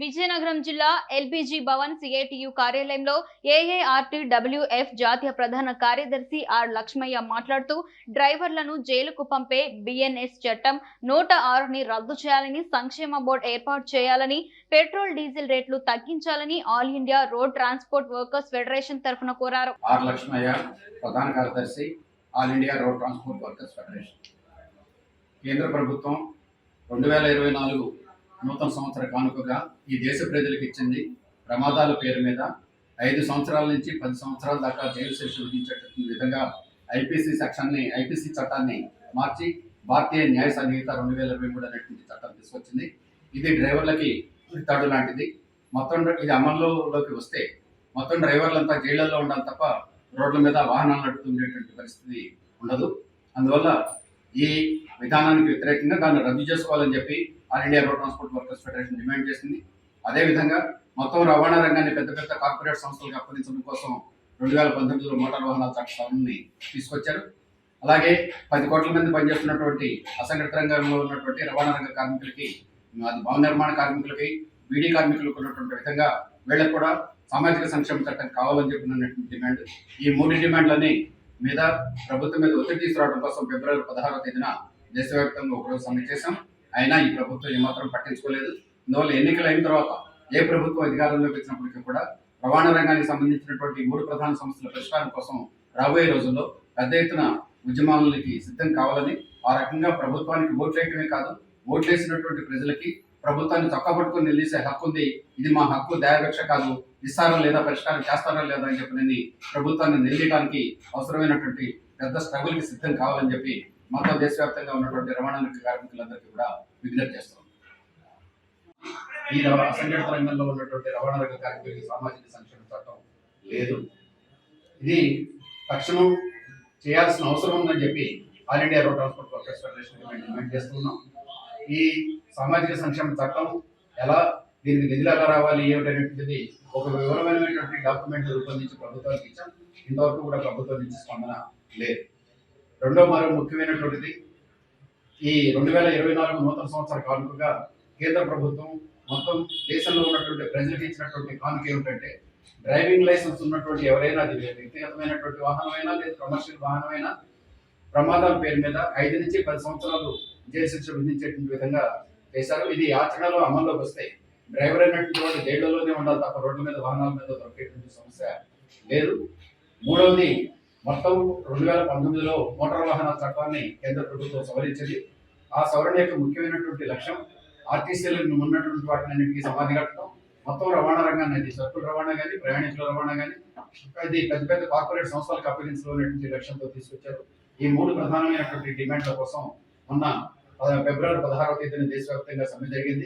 విజయనగరం జిల్లా LBG Bhavan CITU కార్యాలయంలో ఏఏఆర్టీడబ్ల్యూఎఫ్ జాతీయ ప్రధాన కార్యదర్శి ఆర్ లక్ష్మయ్య మాట్లాడుతూ డ్రైవర్లను జైలుకు పంపే బిఎన్ఎస్ చట్టం 106ని రద్దు చేయాలని, సంక్షేమ బోర్డు ఏర్పాటు చేయాలని, పెట్రోల్ డీజిల్ రేట్లు తగ్గించాలని all India road transport workers federation తరఫున కోరారు. ఆర్ లక్ష్మయ్య, ప్రధాన కార్యదర్శి, all India road transport workers federation. కేంద్ర ప్రభుత్వం 2024 నూతన సంవత్సర కానుకగా ఈ దేశ ప్రజలకు ఇచ్చింది. ప్రమాదాల పేరు మీద 5 సంవత్సరాల నుంచి 10 సంవత్సరాల దాకా జైలు శిక్ష విధించే విధంగా ఐపీసీ చట్టాన్ని మార్చి భారతీయ న్యాయ సంహిత 2023 అనేటువంటి చట్టం తీసుకొచ్చింది. ఇది డ్రైవర్లకి తాడు లాంటిది. మొత్తం ఇది అమల్లోకి వస్తే మొత్తం డ్రైవర్లంతా జైళ్లలో ఉండాలి తప్ప రోడ్ల మీద వాహనాలు నడుపుతుండేటువంటి పరిస్థితి ఉండదు. అందువల్ల ఈ విధానానికి వ్యతిరేకంగా దాన్ని రద్దు చేసుకోవాలని చెప్పి all India road transport workers federation demand చేసింది. అదేవిధంగా మొత్తం రవాణా రంగాన్ని పెద్ద పెద్ద కార్పొరేట్ సంస్థలకు అప్పగించడం కోసం 2019లో మోటార్ వాహనాల చట్టాన్ని తీసుకొచ్చారు. అలాగే 10 కోట్ల మంది పనిచేస్తున్నటువంటి అసంఘటిత రంగంలో ఉన్నటువంటి రవాణా రంగ కార్మికులకి, అది భవన నిర్మాణ కార్మికులకి, బీడీ కార్మికులకు ఉన్నటువంటి విధంగా వీళ్ళకి కూడా సామాజిక సంక్షేమ చట్టం కావాలని చెప్పినటువంటి డిమాండ్. ఈ 3 డిమాండ్లని మీద ప్రభుత్వం మీద ఒత్తిడి తీసుకురావడం కోసం ఫిబ్రవరి 16వ తేదీన దేశవ్యాప్తంగా ఒకరోజు సమ్మె చేశాం. అయినా ఈ ప్రభుత్వం ఏమాత్రం పట్టించుకోలేదు. అందువల్ల ఎన్నికలు అయిన తర్వాత ఏ ప్రభుత్వం అధికారంలోకి వచ్చినప్పటికీ కూడా రవాణా రంగానికి సంబంధించినటువంటి 3 ప్రధాన సమస్యల పరిష్కారం కోసం రాబోయే రోజుల్లో పెద్ద ఎత్తున ఉద్యమాలకి సిద్ధం కావాలని, ఆ రకంగా ప్రభుత్వానికి ఓట్లేయటమే కాదు, ఓట్లేసినటువంటి ప్రజలకి ప్రభుత్వాన్ని చక్కబట్టుకుని నిలిసే హక్కు ఉంది. ఇది మా హక్కు, దయాభిక్ష కాదు, ఇస్తారా లేదా, పరిష్కారం చేస్తారా లేదా అని చెప్పి ప్రభుత్వాన్ని నిలయడానికి అవసరమైనటువంటి పెద్ద స్ట్రగుల్కి సిద్ధం కావాలని చెప్పి మొత్తం దేశవ్యాప్తంగా ఉన్నటువంటి రవాణా కార్మికులందరికీ కూడా విజ్ఞప్తి చేస్తున్నాం. ఈ అసంఘటిత రంగంలో ఉన్నటువంటి రవాణా రంగ కార్మికులకి సామాజిక సంక్షేమ చట్టం లేదు. ఇది తక్షణం చేయాల్సిన అవసరం ఉందని చెప్పి all India road transport workers federation demand చేస్తున్నాం. ఈ సామాజిక సంక్షేమ చట్టం దీనికి నిధులు ఎలా రావాలి ఏమిటనేటువంటిది ఒక వివరమైనటువంటి డాక్యుమెంట్ రూపొందించి ప్రభుత్వానికి ఇచ్చాం. ఇంతవరకు కూడా ప్రభుత్వం నుంచి స్పందన లేదు. మరో ముఖ్యమైనటువంటిది, ఈ 2024 నూతన సంవత్సర కానుకగా కేంద్ర ప్రభుత్వం మొత్తం దేశంలో ఉన్నటువంటి ప్రజలకు ఇచ్చినటువంటి కానుక ఏమిటంటే, డ్రైవింగ్ లైసెన్స్ ఉన్నటువంటి ఎవరైనా, అది వ్యక్తిగతమైనటువంటి వాహనమైనా లేదా కమర్షియల్ వాహనమైనా, ప్రమాదాల పేరు మీద 5 నుంచి 10 సంవత్సరాలు జైలు శిక్ష విధించేటువంటి విధంగా చేశారు. ఇది ఆచరణలో అమల్లోకి వస్తాయి. డ్రైవర్ అయినటువంటి వాడు జైళ్లలోనే ఉండాలి తప్ప రోడ్ల మీద వాహనాల మీద దొరికేటువంటి సమస్య లేదు. మూడవది, మొత్తం 2019లో మోటార్ వాహనాల చట్టాన్ని కేంద్ర ప్రభుత్వం సవరించింది. ఆ సవరణ యొక్క ముఖ్యమైనటువంటి లక్ష్యం ఆర్టీసీలకు ఉన్నటువంటి వాటినన్నింటికి సమాధి కట్టడం, మొత్తం రవాణా రంగాన్ని, అది సరుకుల రవాణా కానీ, ప్రయాణికుల రవాణా కానీ, అది పెద్ద పెద్ద కార్పొరేట్ సంస్థలకు అప్పగించాలనేటువంటి లక్ష్యంతో తీసుకొచ్చారు. ఈ 3 ప్రధానమైనటువంటి డిమాండ్ల కోసం మొన్న ఫిబ్రవరి 16వ తేదీన దేశవ్యాప్తంగా సమ్మె జరిగింది.